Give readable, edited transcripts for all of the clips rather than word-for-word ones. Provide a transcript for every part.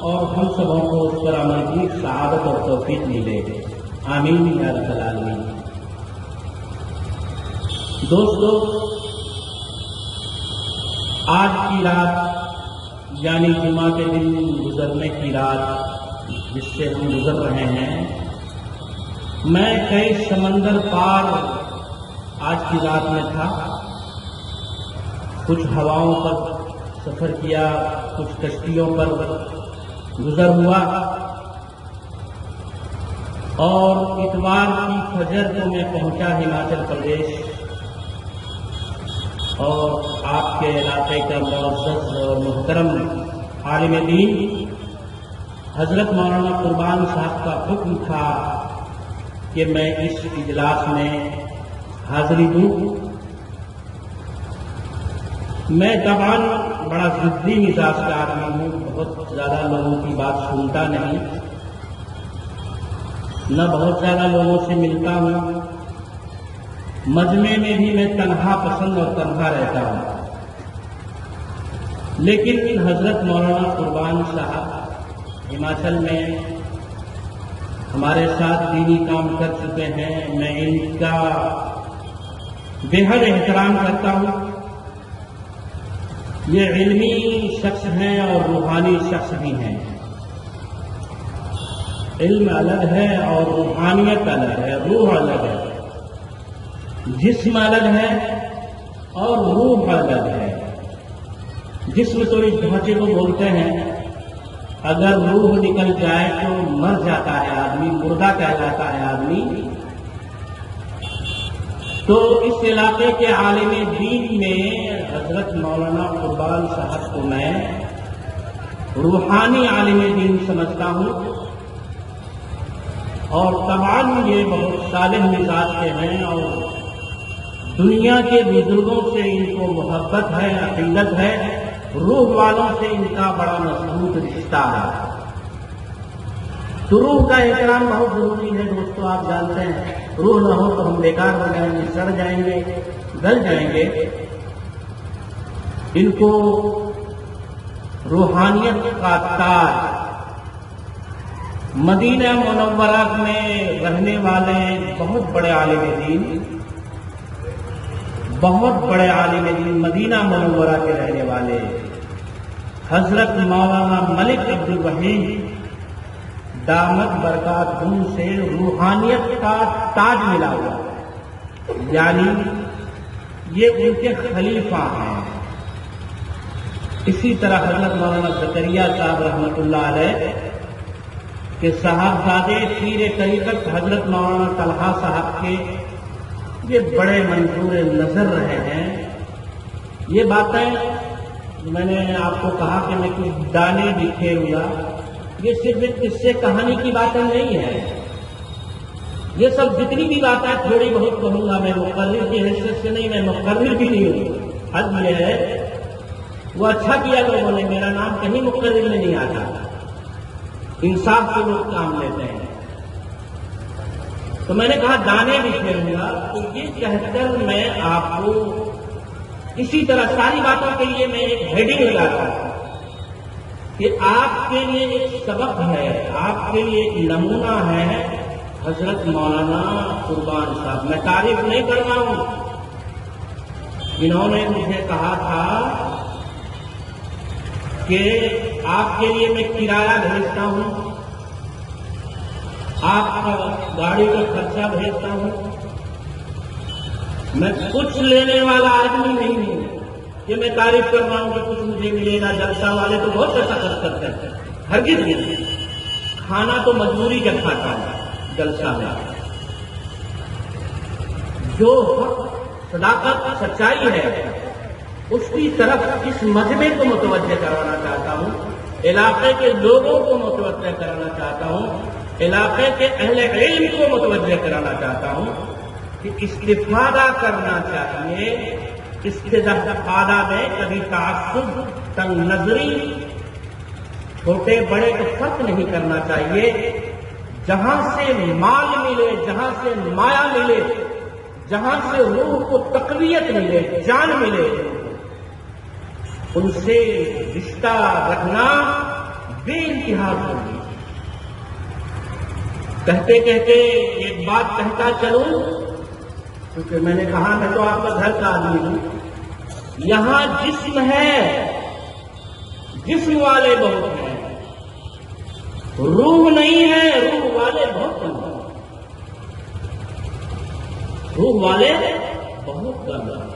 اور ہم سبوں کو اس پر عمل کی سعادت اور توفیق ملے، آمین یا رب العالمین۔ دوستو، آج کی رات یعنی جمعہ کے دن گزرنے کی رات جس سے ہم گزر رہے ہیں، میں کئی سمندر پار آج کی رات میں تھا۔ کچھ ہواؤں پر سفر کیا، کچھ کشتیوں پر گزر ہوا، اور اتوار کی فجر کو میں پہنچا ہماچل پردیش، اور آپ کے علاقے کا معزز اور محترم عالم دین حضرت مولانا قربان صاحب کا حکم تھا کہ میں اس اجلاس میں حاضری دوں۔ میں طبعاً بڑا ضدی مزاج کا آدمی ہوں، بہت زیادہ لوگوں کی بات سنتا نہیں، نہ بہت زیادہ لوگوں سے ملتا ہوں، مجمع میں بھی میں تنہا پسند اور تنہا رہتا ہوں۔ لیکن حضرت مولانا قربان صاحب ہماچل میں ہمارے ساتھ دینی کام کر چکے ہیں، میں ان کا بے حد احترام کرتا ہوں۔ یہ علمی شخص ہیں اور روحانی شخص بھی ہیں۔ علم الگ ہے اور روحانیت الگ ہے، روح الگ ہے، جسم الگ ہے اور روح الگ ہے۔ جسم تو اس ڈھانچے کو بولتے ہیں، اگر روح نکل جائے تو مر جاتا ہے آدمی، مردہ کہلاتا ہے آدمی۔ تو اس علاقے کے عالم دین میں حضرت مولانا قربان صاحب کو میں روحانی عالم دین سمجھتا ہوں، اور طبعاً یہ بہت صالح مزاج کے ہیں، اور دنیا کے بزرگوں سے ان کو محبت ہے، عقیدت ہے، روح والوں سے ان کا بڑا مضبوط رشتہ ہے۔ تو روح کا احترام بہت ضروری ہے دوستو، آپ جانتے ہیں روح نہ ہو تو ہم بیکار ہو جائیں گے، سڑ جائیں گے، گل جائیں گے۔ ان کو روحانیت کا تاج، مدینہ منورہ میں رہنے والے بہت بڑے عالم دین، بہت بڑے عالم دین، مدینہ منورہ کے رہنے والے حضرت مولانا ملک عبد الوحید دامت برکات ہم سے روحانیت کا تاج ملا ہوا ہے، یعنی یہ ان کے خلیفہ ہیں۔ اسی طرح حضرت مولانا زکریا صاحب رحمۃ اللہ علیہ کے صاحبزادے پیر طریقت حضرت مولانا طلحہ صاحب کے یہ بڑے منظور نظر رہے ہیں۔ یہ باتیں میں نے آپ کو کہا کہ میں کچھ دانے بکھیروں گا، یہ صرف ایک قصے کہانی کی باتیں نہیں ہے، یہ سب جتنی بھی باتیں تھوڑی بہت کہوں گا، میں مقرر کی حیثیت سے نہیں، میں مقرر بھی نہیں ہوں۔ حد یہ ہے، وہ اچھا کیا لوگوں نے، میرا نام کہیں مقرر میں نہیں آتا، انصاف سے لوگ کام لیتے ہیں۔ تو میں نے کہا دانے بھی پھیروں گا، تو یہ کہہ کر میں آپ کو اسی طرح ساری باتوں کے لیے میں ایک ہیڈنگ لگاتا ہوں کہ آپ کے لیے ایک سبق ہے، آپ کے لیے ایک نمونہ ہے حضرت مولانا قربان صاحب۔ میں تعریف نہیں کر رہا ہوں، انہوں نے مجھے کہا تھا کہ آپ کے لیے میں کرایہ بھیجتا ہوں، آپ کا گاڑی کا خرچہ بھیجتا ہوں، میں کچھ لینے والا آدمی نہیں ہوں کہ میں تعریف کر رہا ہوں کہ کچھ مجھے ملے گا۔ جلسہ والے تو بہت پیسہ خرچ کرتے ہیں، ہرگز نہیں، کھانا تو مجبوری کا کھاتا ہے جلسہ میں۔ جو صداقت سچائی ہے اس کی طرف اس مجمع کو متوجہ کرانا چاہتا ہوں، علاقے کے لوگوں کو متوجہ کرانا چاہتا ہوں، علاقے کے اہل علم کو متوجہ کرانا چاہتا ہوں کہ استفادہ کرنا چاہیے۔ استفادہ میں کبھی تعصب، تنگ نظری، چھوٹے بڑے کو فرق نہیں کرنا چاہیے۔ جہاں سے مال ملے، جہاں سے مایا ملے، جہاں سے روح کو تقویت ملے، جان ملے، ان سے رشتہ رکھنا بے انتہا کر دی۔ کہتے کہتے ایک بات کہتا چلوں، کیونکہ میں نے کہا میں تو آپ کا گھر کا آدمی ہوں، یہاں جسم ہے، جسم والے بہت ہیں، روح نہیں ہے، روح والے بہت کم ہیں، روح والے بہت کم ہیں۔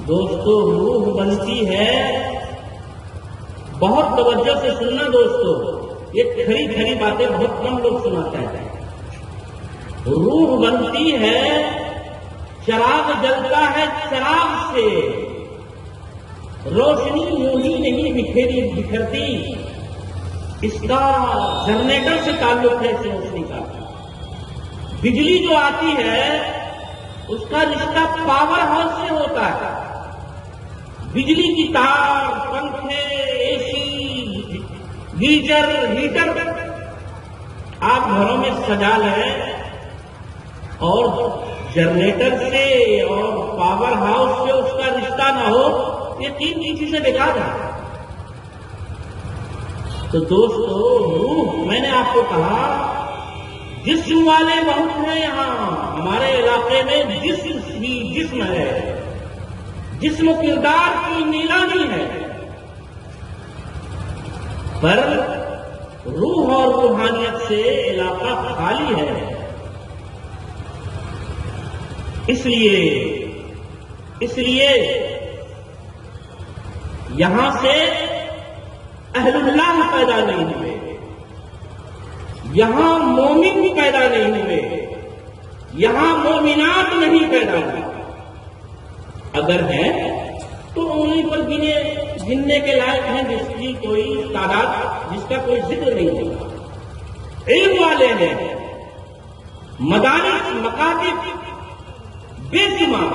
دوستو روح بنتی ہے، بہت توجہ سے سننا دوستو، یہ کھری کھری باتیں بہت کم لوگ سناتے ہیں۔ روح بنتی ہے، چراغ جلتا ہے چراغ سے، روشنی یوں ہی نہیں بکھرتی، اس کا جنریٹر سے تعلق ہے اس روشنی کا۔ بجلی جو آتی ہے اس کا رشتہ پاور ہاؤس سے ہوتا ہے، بجلی کی تار، پنکھے، اے سی، گیزر، ہیٹر آپ گھروں میں سجا لیں، اور جنریٹر سے اور پاور ہاؤس سے اس کا رشتہ نہ ہو، یہ تین چیزیں بیکار ہیں۔ تو دوستو روح، میں نے آپ کو کہا جسم والے بہت ہیں یہاں، ہمارے علاقے میں جسم ہی جسم ہے، جسم و کردار کی نیلامی ہے، پر روح اور روحانیت سے علاقہ خالی ہے۔ اس لیے یہاں سے اہل اللہ پیدا نہیں ہوئے، یہاں مومن پیدا نہیں ہوئے، یہاں مومنات نہیں پیدا ہوئے۔ اگر ہیں تو انہیں پر گننے کے لائق ہیں جس کی کوئی تعداد، جس کا کوئی ذکر نہیں ہوگا۔ علم والے ہیں، مدارس، مکاتب بے شمار،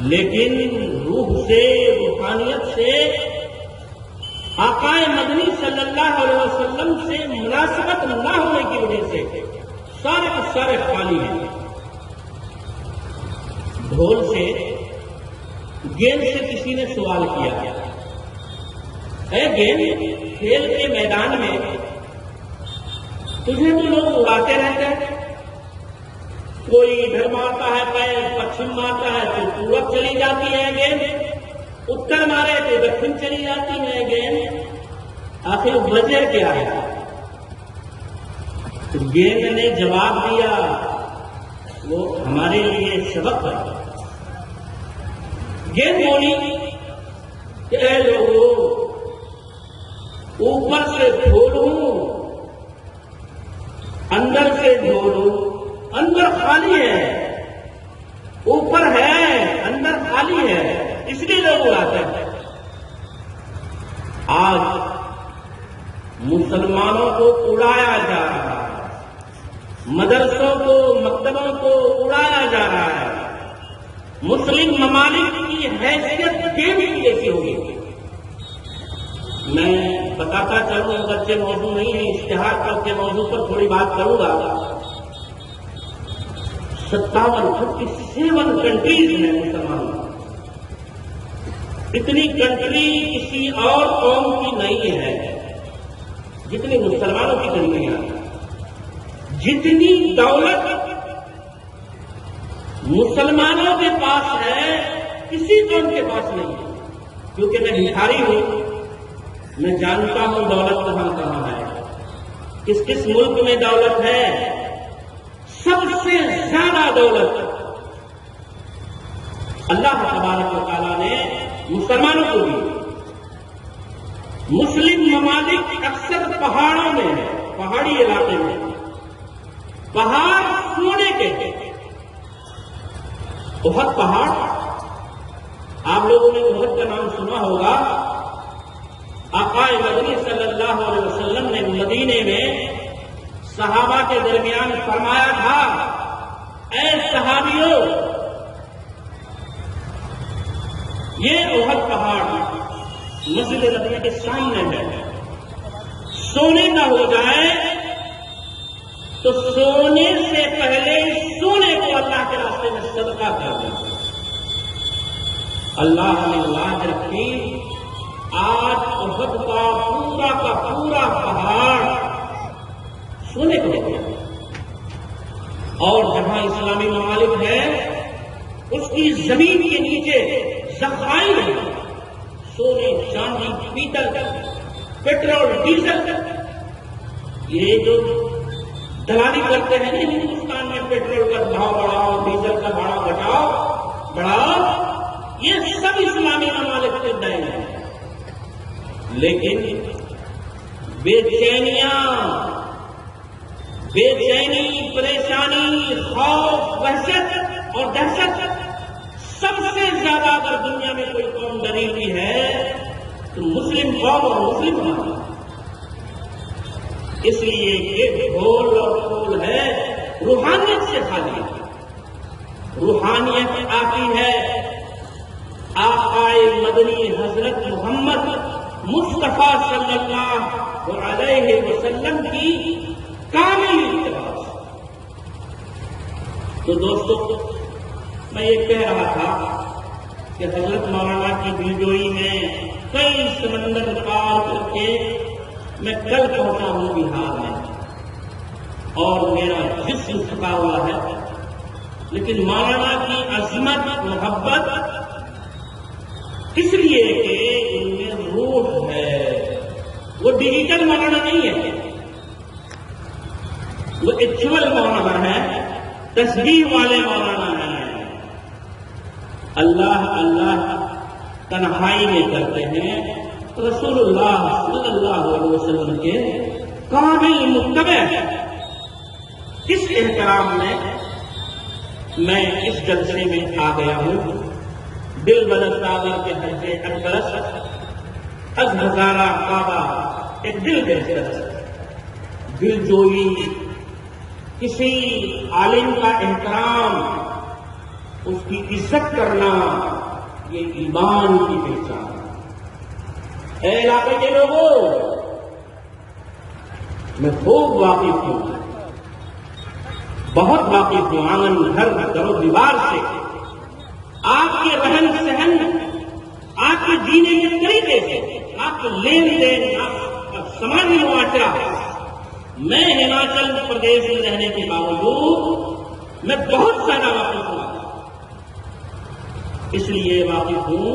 لیکن روح سے، روحانیت سے، آقا مدنی صلی اللہ علیہ وسلم سے مناسبت نہ ہونے کی وجہ سے سارے کے سارے خالی ہیں۔ ڈھول سے، گیند سے کسی نے سوال کیا، اے گیند، کھیل کے میدان میں تجھے تو لوگ اڑاتے رہتے ہیں، کوئی ادھر مارتا ہے پیر، پچھم مارتا ہے تو پورب چلی جاتی ہے گیند، اتر مارے تو دکھن چلی جاتی ہے گیند، آخر وجہ کیا ہے؟ تو گیند نے جواب دیا، وہ ہمارے لیے سبق ہے۔ گیند بولی کہ اے لوگوں، اوپر سے ڈھول ہوں، اندر سے ڈھول ہوں، اندر خالی ہے، اوپر ہے اندر خالی ہے، اس لیے لوگ اڑاتے ہیں۔ آج مسلمانوں کو اڑایا جا رہا ہے، مدرسوں کو، مکتبوں کو اڑایا جا رہا ہے، مسلم ممالک کی حیثیت گیم جیسی ہوگی۔ میں بتاتا چلوں، اگرچہ موضوع نہیں ہے، اشتہار کر کے موضوع پر تھوڑی بات کروں گا۔ 57 کنٹریز ہیں مسلمانوں، اتنی کنٹری کسی اور قوم کی نہیں ہے جتنی مسلمانوں کی کنٹریاں، جتنی دولت مسلمانوں کے پاس ہے کسی قوم کے پاس نہیں ہے، کیونکہ میں بھکاری ہوں، میں جانتا ہوں دولت کہاں کہاں ہے، کس کس ملک میں دولت ہے۔ سب سے زیادہ دولت اللہ تبارک و تعالیٰ نے مسلمانوں کو دی۔ مسلم ممالک اکثر پہاڑوں میں ہے، پہاڑی علاقے میں، پہاڑ سونے کے ہیں۔ احد پہاڑ، آپ لوگوں نے احد کا نام سنا ہوگا۔ آقا مدنی صلی اللہ علیہ وسلم نے مدینے میں صحابہ کے درمیان فرمایا تھا، اے صحابیوں، یہ احد پہاڑ مسجد نبوی کے سامنے ہے، سونے کا ہو جائے تو سونے سے پہلے سونے کو اللہ کے راستے میں صدقہ کر دیں۔ اللہ نے لاج رکھی، آج احد کا پورا پہاڑ سونے کو ہو گیا، اور جہاں اسلامی ممالک ہے اس کی زمین کے نیچے ذخائر ہیں، سونے، چاندی، پیتل، پیٹرول، ڈیزل۔ یہ جو دلالی کرتے ہیں نا ہندوستان میں، پیٹرول کا بھاؤ بڑھاؤ، ڈیزل کا بھاؤ بڑھاؤ، یہ سب اسلامی ممالک کے دین ہیں۔ لیکن بے چینی، پریشانی، خوف، وحشت اور دہشت سب سے زیادہ اگر دنیا میں کوئی قوم ڈری ہوئی ہے تو مسلم قوم اور مسلم قوم۔ اس لیے یہ ڈھول اور پھول ہے روحانیت سے خالی، روحانیت آتی ہے آقا مدنی حضرت محمد مصطفیٰ صلی اللہ علیہ وسلم کی کامل اتباع سے۔ تو دوستو، میں یہ کہہ رہا تھا کہ حضرت مولانا کی دلجوئی میں کئی سمندر پار کر کے میں کل پہنچا ہوں بہار میں، اور میرا جسم تھکا ہوا ہے، لیکن مولانا کی عظمت، محبت اس لیے کہ ان میں روح ہے، وہ ڈیجیٹل مولانا نہیں ہے، وہ ایکچوئل مولانا ہے، تسبیح والے مولانا ہیں، اللہ اللہ تنہائی میں کرتے ہیں، رسول اللہ صلی اللہ علیہ وسلم کے کامل متبع ہیں۔ اس احترام میں میں اس جلسے میں آ گیا ہوں، دل بدر ساگر کے حج اکبر از ہزارہ کعبہ، ایک دل دلچسپ دل جوئی، کسی عالم کا احترام، اس کی عزت کرنا، یہ ایمان کی پہچان۔ اے علاقے کے لوگوں، میں خوب واقف ہوں، بہت واقف ہوں، آنگن گھر در و دیوار سے، آپ کے رہن سہن، آپ کے جینے کے طریقے سے، آپ کے لین دین، آپ کا سماجی معاشرہ۔ میں ہماچل پردیش میں رہنے کے باوجود میں بہت زیادہ واقف ہوں، اس لیے واقف ہوں،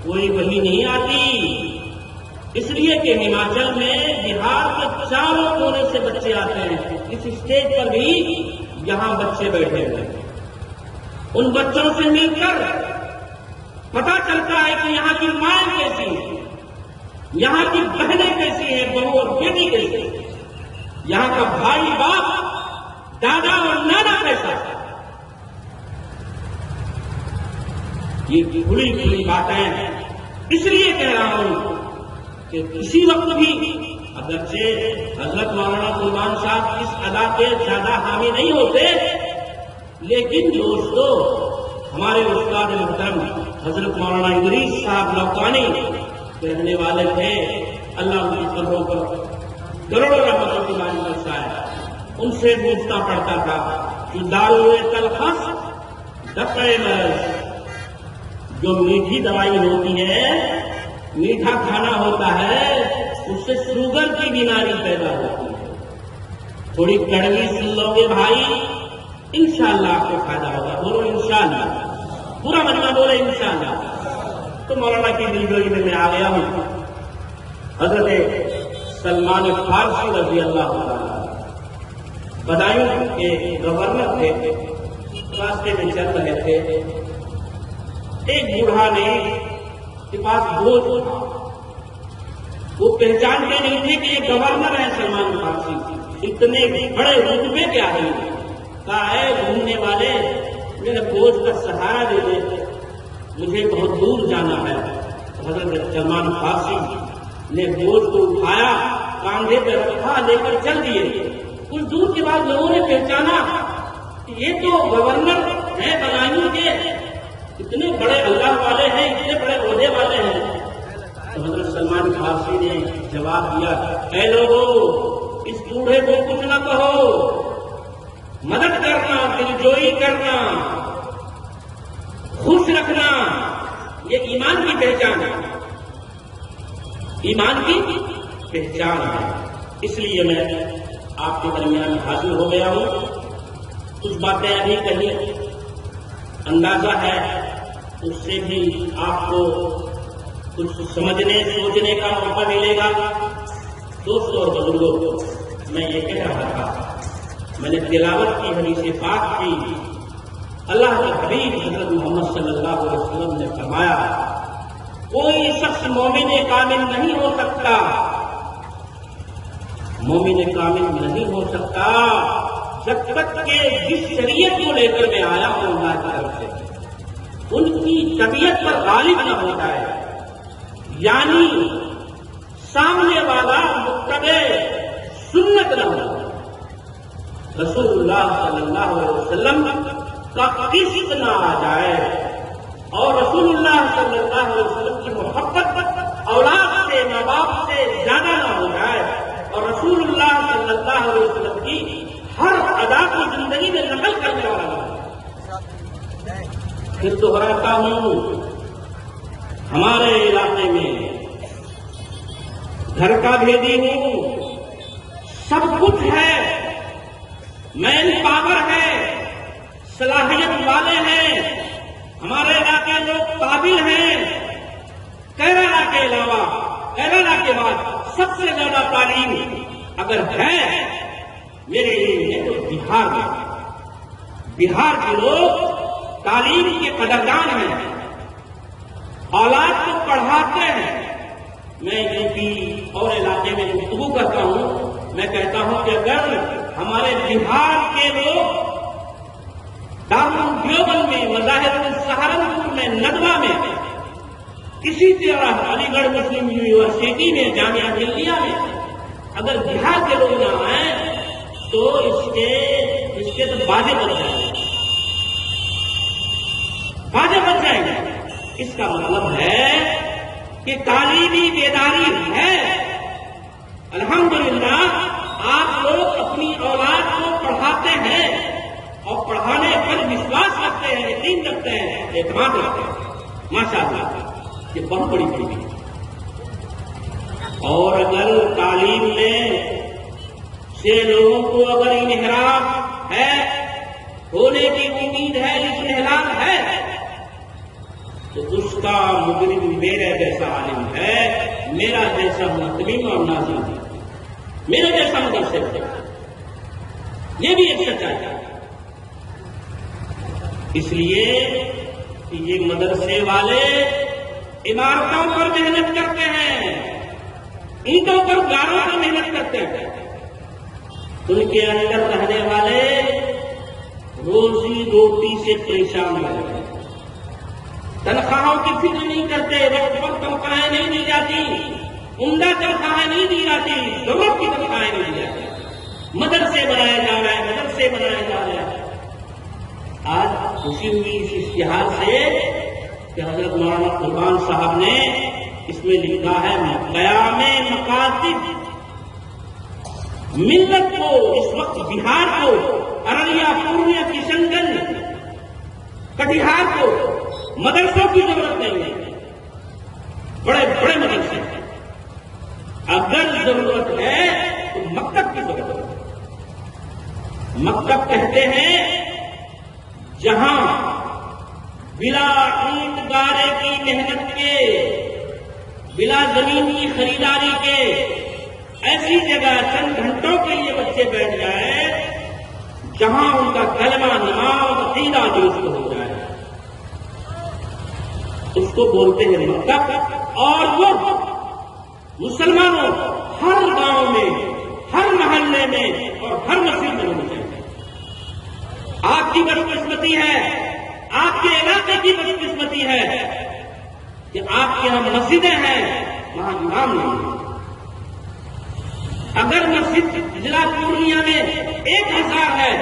کوئی وہی نہیں آتی، اس لیے کہ ہماچل میں بہار کے چاروں کونے سے بچے آتے ہیں، اس اسٹیج پر بھی یہاں بچے بیٹھے ہوئے ہیں، ان بچوں سے مل کر پتا چلتا ہے کہ یہاں کی مائیں کیسی ہیں، یہاں کی بہنیں کیسی ہیں، بہو اور بیٹی کیسی ہیں، یہاں کا بھائی باپ، دادا اور نانا کیسا ہے۔ یہ کھلی کھلی باتیں ہیں، اس لیے کہہ رہا ہوں کہ کسی وقت بھی اگرچہ حضرت مولانا سلمان صاحب اس ادا کے زیادہ حامی نہیں ہوتے، لیکن دوستو، ہمارے استاد محترم حضرت مولانا ادریس صاحب لوکانی کے رہنے والے تھے، اللہ ان کی قبروں پر کروڑوں رحمتوں کی بارش برسائے۔ ان سے پوچھنا پڑتا تھا کہ دارو تلخص دفع مرض، جو میٹھی دوائی ہوتی ہے، میٹھا کھانا ہوتا ہے، اس سے شوگر کی بیماری پیدا ہوتی ہے۔ تھوڑی کڑوی سن لو گے بھائی، انشاءاللہ آپ کو فائدہ ہوگا، بولو انشاءاللہ، پورا مجمع بولے انشاءاللہ۔ تو مولانا کی دلجوئی میں آ گیا ہوں، حضرت سلمان فارسی رضی اللہ عنہ بدایوں کے گورنر تھے، راستے میں چل رہے تھے، ایک بوڑھا نے کے پاس بوجھ تھا، وہ پہچانتے نہیں تھے کہ یہ گورنر ہے سلمان فارسی، اتنے بڑے رتبے کے آدمی، کہا ہے گھومنے والے میرے بوجھ کا سہارا دے دے، مجھے بہت دور جانا ہے۔ حضرت سلمان فارسی نے بوجھ کو اٹھایا، کاندھے پہ رکھا، لے کر چل دیے۔ کچھ دور کے بعد لوگوں نے پہچانا کہ یہ تو گورنر ہے بدایوں کے، اتنے بڑے اللہ والے ہیں، اتنے بڑے عہدے والے ہیں۔ تو حضرت سلمان فارسی نے جواب دیا، اے لوگوں، اس بوڑھے کو کچھ نہ کہو، مدد کرنا، دلجوئی کرنا، خوش رکھنا یہ ایمان کی پہچان ہے، ایمان کی پہچان ہے۔ اس لیے میں آپ کے درمیان حاضر ہو گیا ہوں۔ کچھ باتیں ابھی کہیں اندازہ ہے، اس سے بھی آپ کو کچھ سمجھنے سوچنے کا موقع ملے گا۔ دوستوں اور بزرگوں، میں یہ کہہ رہا تھا، میں نے تلاوت کی، حدیث پاک کی، اللہ کے حبیب حضرت محمد صلی اللہ علیہ وسلم نے فرمایا کوئی شخص مومن کامل نہیں ہو سکتا، مومن کامل نہیں ہو سکتا جب تک کہ جس شریعت کو لے کر میں آیا ہوں اللہ کی طرف سے ان کی طبیعت پر غالب نہ ہو جائے، یعنی سامنے والا متبع سنت نہ ہو، رسول اللہ صلی اللہ علیہ وسلم کا قسط نہ آ جائے، اور رسول اللہ صلی اللہ علیہ وسلم کی محبت اولاد سے ماں باپ سے زیادہ نہ ہو جائے، اور رسول اللہ صلی اللہ علیہ وسلم کی ہر ادا کو زندگی میں نقل کرنے والا ہو۔ پھر دوہراتا ہوں، ہمارے علاقے میں گھر کا بھیجی ہوں، سب کچھ ہے، مین پاور ہے، صلاحیت والے ہیں، ہمارے علاقے لوگ قابل ہیں، کیرلا کے علاوہ، کیرلا کے بعد سب سے زیادہ تعلیم اگر ہے میرے لیے تو بہار میں، بہار کے لوگ تعلیم کے قدردان ہیں، اولاد کو پڑھاتے ہیں۔ میں یو پی اور علاقے میں گفتگو کرتا ہوں، میں کہتا ہوں کہ اگر ہمارے بہار کے لوگ دارالعلوم دیوبند میں، مظاہر سہارنپور میں، ندوہ میں، اسی طرح علی گڑھ مسلم یونیورسٹی میں، جامعہ ملیہ میں اگر بہار کے لوگ نہ آئیں تو اس کے تو باجے بن جائیں گے، باجے بن جائیں گے۔ اس کا مطلب ہے کہ تعلیمی بیداری ہے۔ الحمدللہ آپ لوگ اپنی اولاد کو پڑھاتے ہیں اور پڑھانے پر وشواس رکھتے ہیں، یقین رکھتے ہیں، اعتماد رکھتے ہیں، ماشاءاللہ یہ بہت بڑی چیز ہے۔ اور اگر تعلیم میں سے لوگوں کو اگر انحراف ہے، ہونے کی امید ہے، انحلال ہے، تو اس کا مجرم میرے جیسا عالم ہے، میرا جیسا متمم اور ناظم ہے، میرے جیسا مدرسے ہے، یہ بھی ایک سچائی ہے۔ اس لیے کہ یہ مدرسے والے عمارتوں پر محنت کرتے ہیں، اینٹوں پر گاروں پر محنت کرتے ہیں، ان کے اندر رہنے والے روزی روٹی سے پریشان رہتے ہیں، تنخواہوں کی فکر نہیں کرتے، وقت پر تنخواہیں نہیں دی جاتی، عمدہ تنخواہیں نہیں دی جاتی، ضرورت کی تنخواہیں نہیں دی جاتی، مدرسے بنائے جا رہے ہیں، مدرسے بنائے جا رہے ہیں۔ آج خوشی ہوئی اس اشتہار سے کہ حضرت مولانا قربان صاحب نے اس میں لکھا ہے قیام مکاتب ملت کو، اس وقت بہار کو، ارریہ، پورنیہ، کشن گنج، کٹیہار کو مدرسوں کی ضرورت نہیں ہے، بڑے بڑے مدرسے ہیں، اگر ضرورت ہے تو مکتب کی ضرورت ہے۔ مکتب کہتے ہیں جہاں بلا اینٹ گارے کی محنت کے، بلا زمین کی خریداری کے، ایسی جگہ چند گھنٹوں کے لیے بچے بیٹھ جائیں جہاں ان کا کلمہ، نماز، عقیدہ درست ہو جائے، اس کو بولتے ہیں مکتب۔ اور وہ مسلمانوں ہر گاؤں میں، ہر محلے میں اور ہر مسجد میں ہونے چاہیے۔ آپ کی بدقسمتی ہے، آپ کے علاقے کی بدقسمتی ہے کہ آپ کے یہاں مسجدیں ہیں، وہاں امام نہیں ہے۔ اگر مسجد ضلع پورنیہ میں 1000 ہے،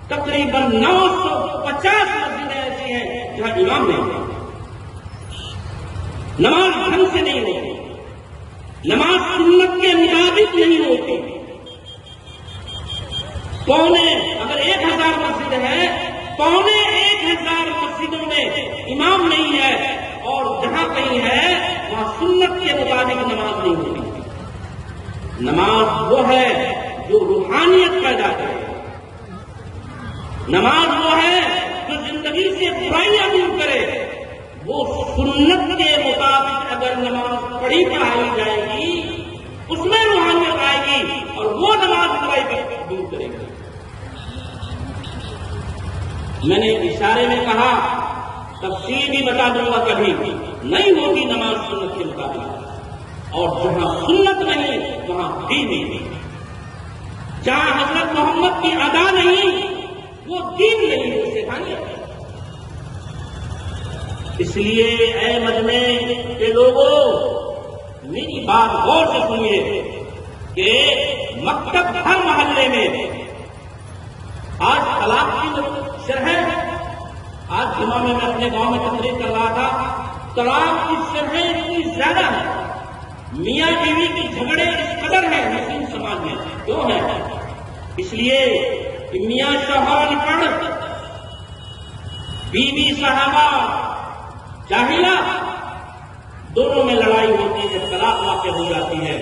تقریباً 950 مسجدیں ایسی ہیں جہاں امام نہیں ہے، نماز ڈھنگ سے نہیں ہوتی، نماز سنت کے مطابق نہیں ہوتی۔ اگر 1000 مسجد ہے، 1000 مسجدوں میں امام نہیں ہے، اور جہاں کہیں ہے وہاں سنت کے مطابق نماز نہیں ہوتی۔ نماز وہ ہے جو روحانیت پیدا کرے، نماز وہ ہے جو زندگی سے برائیاں دور کرے۔ وہ سنت کے مطابق اگر نماز پڑھی پڑھائی جائے گی اس میں روحانیت آئے گی اور وہ نماز برائی کو دور کرے گی۔ میں نے اشارے میں کہا، تفصیل بھی بتا دوں گا، کبھی نہیں ہوگی نماز سنت کے مطابق، اور جہاں سنت نہیں وہاں دین نہیں، جہاں حضرت محمد کی ادا نہیں وہ دین نہیں، وہ شیطانیت ہے۔ اس لیے اے مجمع کے لوگوں میری بات غور سے سنیے کہ مکتب ہر محلے میں آج طلاق کی شرح، آج جمعہ میں اپنے گاؤں میں تقریر کر رہا تھا، طلاق کی شرح اتنی زیادہ ہے، میاں بیوی کے جھگڑے اس قدر ہیں مسلم سماج میں۔ کیوں ہے؟ اس لیے کہ میاں شوہر پڑھ، بیوی صحابہ جاہلہ، دونوں میں لڑائی ہوتی ہے، جب طلاق واقع ہو جاتی ہے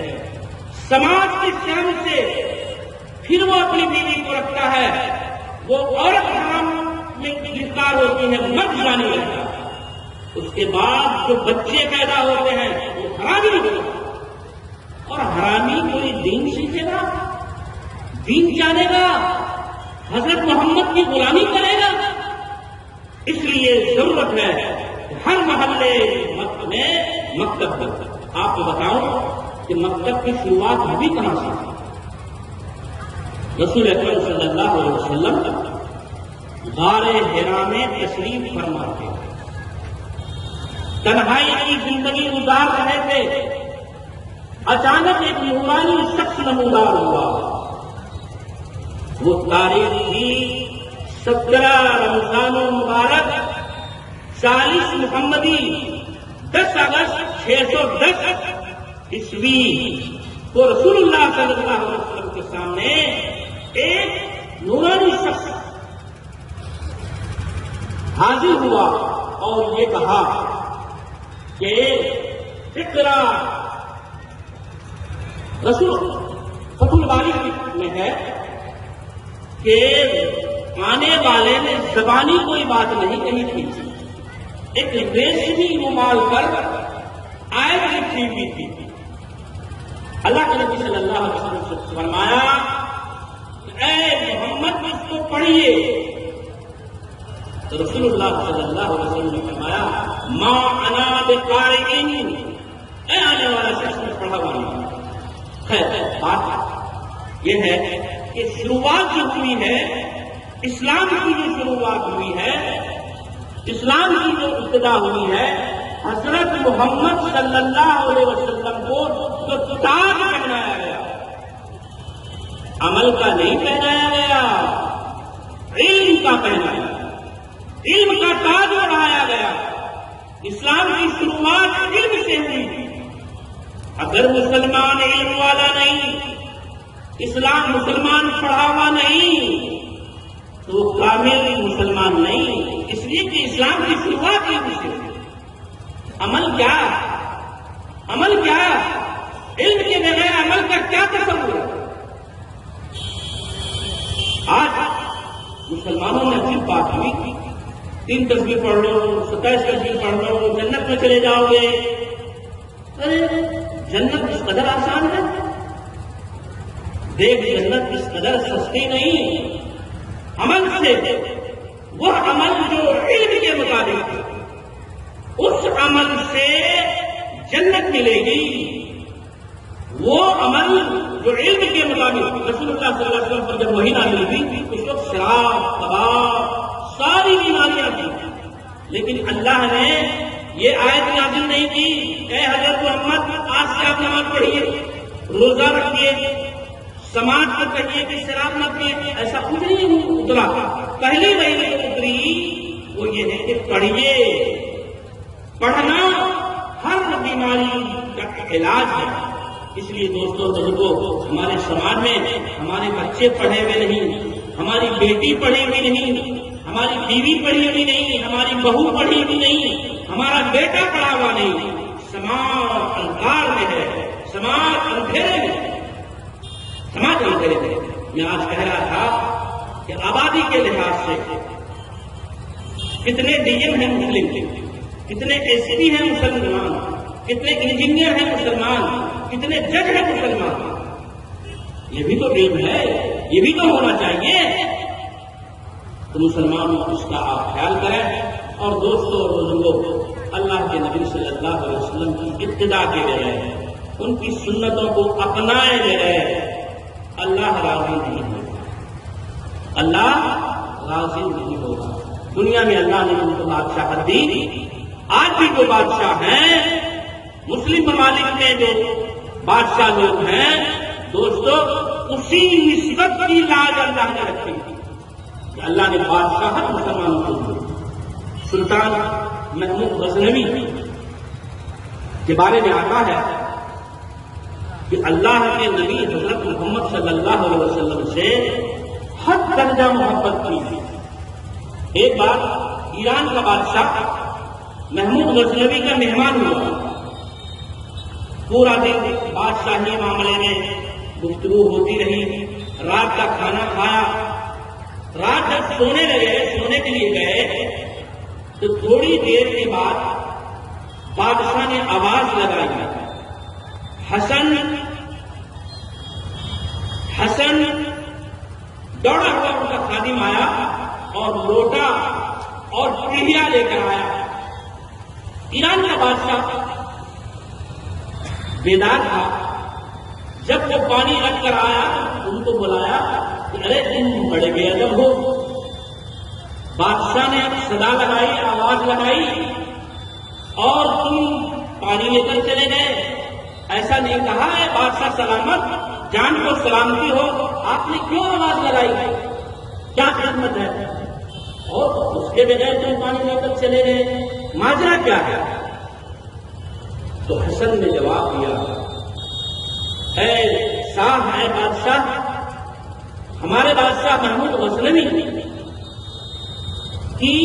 سماج کی شرم سے پھر وہ اپنی بیوی کو رکھتا ہے، وہ عورت حرام میں گرفتار ہوتی ہے، مرد جانے لگتا ہے، اس کے بعد جو بچے پیدا ہوتے ہیں وہ حرامی ہوتے ہیں، اور حرامی کوئی دین سیکھے گا، دین جانے گا، حضرت محمد کی غلامی کرے گا؟ اس لیے ضرورت ہے ہر محلے میں مکتب کا۔ آپ کو بتاؤں کہ مکتب کی شروعات ابھی کہاں سے؟ رسول اکرم صلی اللہ علیہ وسلم غار حرا میں تشریف فرما کے تنہائی کی زندگی گزار رہے تھے، اچانک ایک نورانی شخص نمودار ہوا۔ وہ تاریخ تھی 17 رمضان المبارک 40 محمدی 10 اگست 610 عیسوی کو رسول اللہ صلی اللہ علیہ وسلم کے سامنے ایک نورانی شخص حاضر ہوا اور یہ کہا کہ اقرا، رسول فتح الباری میں ہے کہ آنے والے نے زبانی کوئی بات نہیں کہی تھی، ایک ریشمی رومال پر آیت لکھی ہوئی تھی۔ اللہ کے نبی صلی اللہ علیہ وسلم سے فرمایا اے محمد اس کو پڑھیے، تو رسول اللہ صلی اللہ علیہ وسلم نے فرمایا ما انا بقارئ، اے آنے والا شخص نے پڑھا ہوا نہیں۔ خیر، بات یہ ہے کہ شروعات جو ہوئی ہے، اسلام کی جو شروعات ہوئی ہے، اسلام کی جو ابتدا ہوئی ہے، حضرت محمد صلی اللہ علیہ وسلم کو جو تاج پہنایا گیا، عمل کا نہیں پہنایا گیا، علم کا پہنایا، علم کا تاج اڑایا گیا۔ اسلام کی شروعات علم سے ہوئی۔ اگر مسلمان علم والا نہیں، اسلام مسلمان پڑھا ہوا نہیں، تو وہ کامل مسلمان نہیں، اس لیے کہ اسلام کی شروعات علم سے ہوئی۔ عمل کیا؟ عمل کیا؟ علم کے بغیر عمل کا کیا تصور ہے؟ آج مسلمانوں نے عجیب بات ہوئی کہ 3 تصویر پڑھ لو، 27 تصویر پڑھ لو، جنت میں چلے جاؤ گے۔ ارے جنت اس قدر آسان ہے؟ دیکھ، جنت اس قدر سستی نہیں۔ عمل سے، وہ عمل جو علم کے مطابق، اس عمل سے جنت ملے گی۔ وہ عمل جو علم کے مطابق، رسول اللہ صلی اللہ علیہ وسلم پر جب وحی نازل ہوئی اس وقت شراب، کباب، ساری بیماریاں تھیں، لیکن اللہ نے یہ آیت نازل نہیں کی اے حضرت محمد آج سے آپ نماز پڑھیے، روزہ رکھیے، سماج کو کہیے کہ شراب نہ پیے، ایسا کچھ نہیں اترا۔ پہلی وحی جو اتری وہ یہ ہے کہ پڑھیے۔ پڑھنا ہر بیماری کا علاج ہے۔ اس لیے دوستوں بزرگوں، ہمارے سماج میں ہمارے بچے پڑھے ہوئے نہیں، ہماری بیٹی پڑھی ہوئی نہیں، ہماری بیوی پڑھی ہوئی نہیں، ہماری بہو پڑھی ہوئی نہیں، ہمارا بیٹا پڑا ہوا نہیں، سماج انکار میں ہے، سماج اندھیرے میں ہے، سماج اندھیرے میں۔ میں آج کہہ رہا تھا کہ آبادی کے لحاظ سے کتنے ڈی ایم ہیں مسلم، کتنے ایس پی ہیں مسلمان، کتنے انجینئر ہیں مسلمان، کتنے جج ہیں مسلمان۔ یہ بھی تو علم ہے، یہ بھی تو ہونا چاہیے۔ تو مسلمانوں اس کا آپ خیال کریں، اور دوستوں اور بزرگوں، اللہ کے نبی صلی اللہ علیہ وسلم کی ابتدا کے بغیر، ان کی سنتوں کو اپنائے بغیر اللہ راضی نہیں ہوگا، اللہ راضی نہیں ہوگا۔ دنیا میں اللہ نے ان کو بادشاہت دی، آج بھی جو بادشاہ ہیں مسلم ممالک میں جو بادشاہ لوگ ہیں دوستو، اسی نسبت کی لاج اللہ نے رکھی کہ اللہ نے بادشاہت مسلمانوں کو دی۔ سلطان محمود غزنوی کے بارے میں آتا ہے کہ اللہ کے نبی حضرت محمد صلی اللہ علیہ وسلم سے حد درجہ محبت کی۔ ایک بار ایران کا بادشاہ محمود غزنوی کا مہمان ہوا، پورا دن بادشاہی معاملے میں گفتگو ہوتی رہی، رات کا کھانا کھایا۔ رات جب سونے کے لیے گئے تو تھوڑی دیر کے بعد بادشاہ نے آواز لگائی، حسن حسن۔ دوڑا ہوا ان کا خادم آیا اور لوٹا اور پیڑیا لے کر آیا۔ ایران کا بادشاہ بیدار تھا، جب وہ پانی رکھ کر آیا ان کو بلایا کہ ارے تم بڑے بے ادب ہو۔ بادشاہ نے صدا لگائی، آواز لگائی، اور تم پانی لے کر چلے گئے۔ ایسا نہیں کہا ہے بادشاہ سلامت، جان کو سلامتی ہو، آپ نے کیوں آواز لگائی؟ کیا خدمت ہے؟ اور اس کے بغیر تم پانی لے کر چلے گئے، ماجرا کیا ہے؟ تو حسن نے جواب دیا، اے صاحب، اے بادشاہ، ہمارے بادشاہ محمود غزنوی کی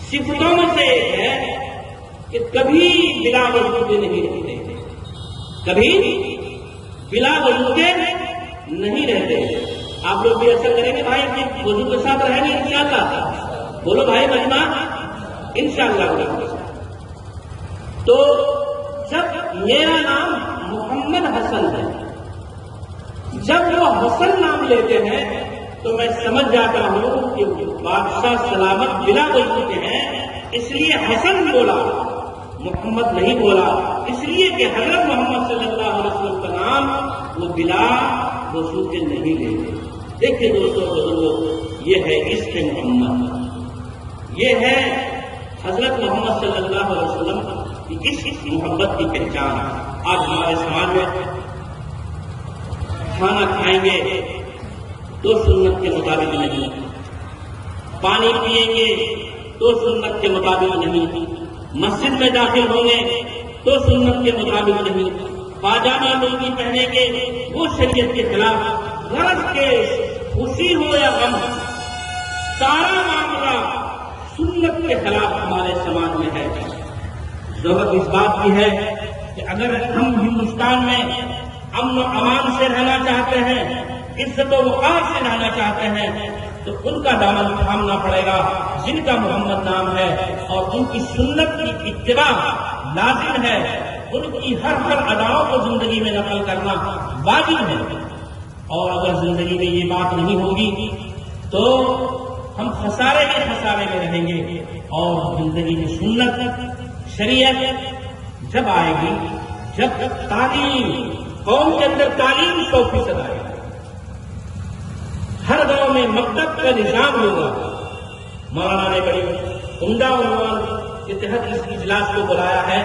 صفتوں میں سے ایک ہے کہ کبھی بلا وضو کے نہیں رہتے، کبھی بلا وضو کے نہیں رہتے۔ آپ لوگ بھی ایسا کریں گے بھائی کہ وضو کے ساتھ رہیں گے انشاءاللہ؟ بولو بھائی مجمع، انشاءاللہ۔ تو جب میرا نام محمد حسن ہے، جب وہ حسن نام لیتے ہیں تو میں سمجھ جاتا ہوں کہ بادشاہ سلامت بلا وضو کے ہیں، اس لیے حسن بولا، محمد نہیں بولا، اس لیے کہ حضرت محمد صلی اللہ علیہ وسلم کا نام وہ بلا وضو کے نہیں لیتے۔ دیکھیے دوستوں بزرگوں، یہ ہے عشق محمد، یہ ہے حضرت محمد صلی اللہ علیہ وسلم کی عشق محبت کی پہچان۔ آج ہمارے سماج میں کھانا کھائیں گے تو سنت کے مطابق نہیں، پانی پیئیں گے تو سنت کے مطابق نہیں، مسجد میں داخل ہوں گے تو سنت کے مطابق نہیں، پاجامہ لنگی پہنیں گے وہ شریعت کے خلاف۔ غرض کے خوشی ہو یا غم، سارا معاملہ سنت کے خلاف ہمارے سماج میں ہے۔ ضرورت اس بات کی ہے کہ اگر ہم ہندوستان میں امن و امان سے رہنا چاہتے ہیں، عزت و وقار سے رہنا چاہتے ہیں، تو ان کا دامن تھامنا پڑے گا جن کا محمد نام ہے، اور ان کی سنت کی اتباع لازم ہے، ان کی ہر اداؤں کو زندگی میں نقل کرنا واجب ہے۔ اور اگر زندگی میں یہ بات نہیں ہوگی تو ہم خسارے کے خسارے میں رہیں گے، اور زندگی میں سنت شریعت جب آئے گی، جب تعلیم قوم کے اندر تعلیم 100% آئے گی، ہر گاؤں میں مکتب کا نظام ہوگا۔ مولانا نے بڑی عمدہ عنوان کے تحت اس اجلاس کو بلایا ہے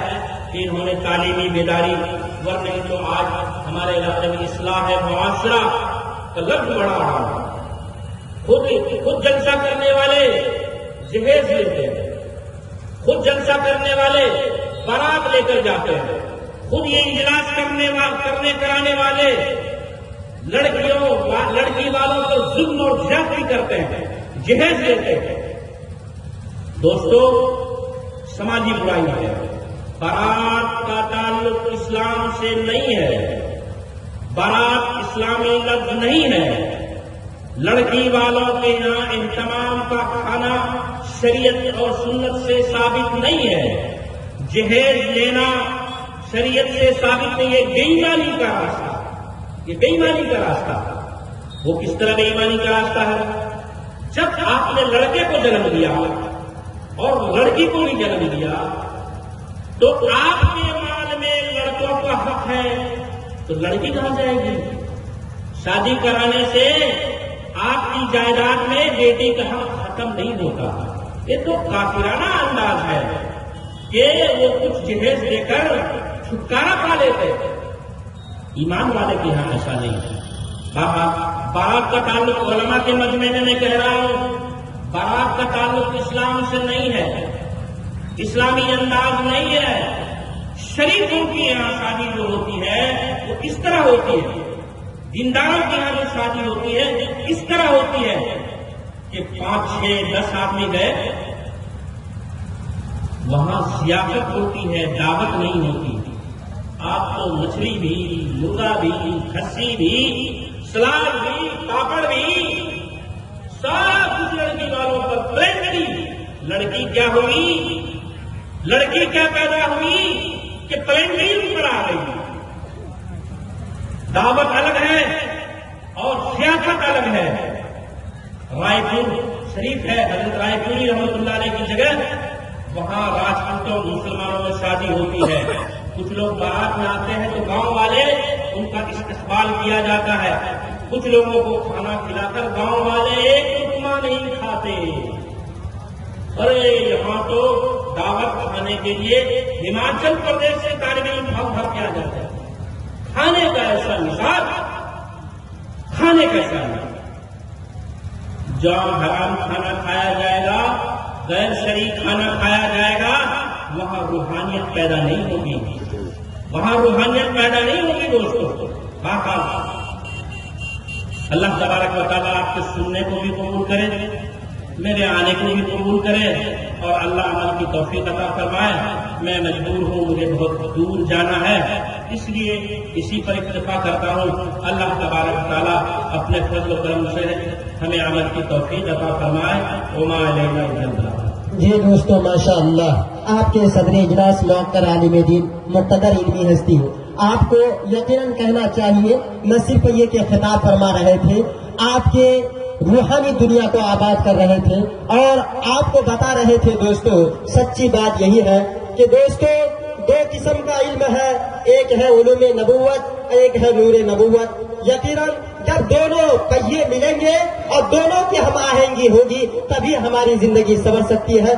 کہ انہوں نے تعلیمی بیداری، ورنہ تو آج ہمارے علاقے میں اصلاح معاشرہ کا لفظ بڑا رہا ہے۔ خود جلسہ کرنے والے جہیز لیتے ہیں، خود جلسہ کرنے والے بارات لے کر جاتے ہیں، خود یہ اجلاس کرانے والے لڑکی والوں کو ظلم اور زیادتی کرتے ہیں، جہیز لیتے ہیں۔ دوستو، سماجی برائی ہے۔ بارات کا تعلق اسلام سے نہیں ہے، بارات اسلامی لفظ نہیں ہے۔ لڑکی والوں کے یہاں اہتمام کا کھانا شریعت اور سنت سے ثابت نہیں ہے۔ جہیز لینا شریعت سے ثابت نہیں، یہ بے ایمانی کا راستہ، یہ بے ایمانی کا راستہ۔ وہ کس طرح بے ایمانی کا راستہ ہے؟ جب آپ نے لڑکے کو جنم دیا اور لڑکی کو بھی جنم دیا تو آپ کے مال میں لڑکوں کا حق ہے، تو لڑکی کہاں جائے گی؟ شادی کرانے سے آپ کی جائیداد میں بیٹی کا حق ختم نہیں ہوتا۔ یہ تو کافرانہ انداز ہے کہ وہ کچھ جہیز دے کر چھٹکارا پا لیتے۔ ایمان والے کے یہاں ایسا نہیں ہے۔ بارات کا تعلق علماء کے مجمع میں میں کہہ رہا ہوں، بارات کا تعلق اسلام سے نہیں ہے، اسلامی انداز نہیں ہے۔ شریفوں کی یہاں شادی جو ہوتی ہے وہ اس طرح ہوتی ہے، دینداروں کی یہاں جو شادی ہوتی ہے اس طرح ہوتی ہے کہ 5, 6, 10 آدمی گئے، وہاں ضیافت ہوتی ہے، دعوت نہیں ہوتی۔ آپ کو مچھلی بھی، مرغا بھی، کھسی بھی، سلاد بھی، پاپڑ بھی، سارا کچھ لڑکی والوں پر پلینٹری۔ لڑکی کیا ہوئی؟ لڑکی کیا پیدا ہوئی کہ پلینٹری ان پر آ گئی۔ دعوت الگ ہے اور سیاست الگ ہے۔ رائے پور شریف ہے، حضرت رائے پوری رحمۃ اللہ علیہ کی جگہ، وہاں راجپوتوں مسلمانوں میں شادی ہوتی ہے۔ کچھ لوگ بارات میں آتے ہیں تو گاؤں والے ان کا استقبال کیا جاتا ہے، کچھ لوگوں کو کھانا کھلا کر گاؤں والے ایک لقمہ نہیں کھاتے۔ ارے یہاں تو دعوت کھانے کے لیے ہماچل پردیش سے طالب علم بھر کے آ جاتے ہیں۔ کھانے کا ایسا نظام، کھانے کا ایسا نظام، جہاں حرام کھانا کھایا جائے گا، غیر شرعی کھانا کھایا جائے گا، وہاں روحانیت پیدا نہیں ہوگی، وہاں روحانیت پیدا نہیں ہوگی دوستو۔ اللہ تبارک و تعالیٰ آپ کے سننے کو بھی قبول کرے، میرے آنے کو بھی قبول کرے، اور اللہ عمل کی توفیق عطا فرمائے۔ میں مجبور ہوں، مجھے بہت دور جانا ہے، اس لیے اسی پر اکتفا کرتا ہوں۔ اللہ تبارک و تعالیٰ اپنے فضل و کرم سے ہمیں عمل کی توفیق عطا فرمائے۔ وما علینا الا البلاغ۔ جی دوستو، ماشاء اللہ، آپ کے صدر اجلاس معطر عالم دین مقتدر علمی ہستی، آپ کو یقیناً کہنا چاہیے، نہ صرف یہ کہ خطاب فرما رہے تھے، آپ کے روحانی دنیا کو آباد کر رہے تھے اور آپ کو بتا رہے تھے۔ دوستو سچی بات یہی ہے کہ دوستو 2 قسم کا علم ہے، ایک ہے علوم نبوت، ایک ہے نور نبوت۔ یقیناً جب دونوں پہیے ملیں گے اور دونوں کی ہم آہنگی ہوگی، تبھی ہماری زندگی سنور سکتی ہے۔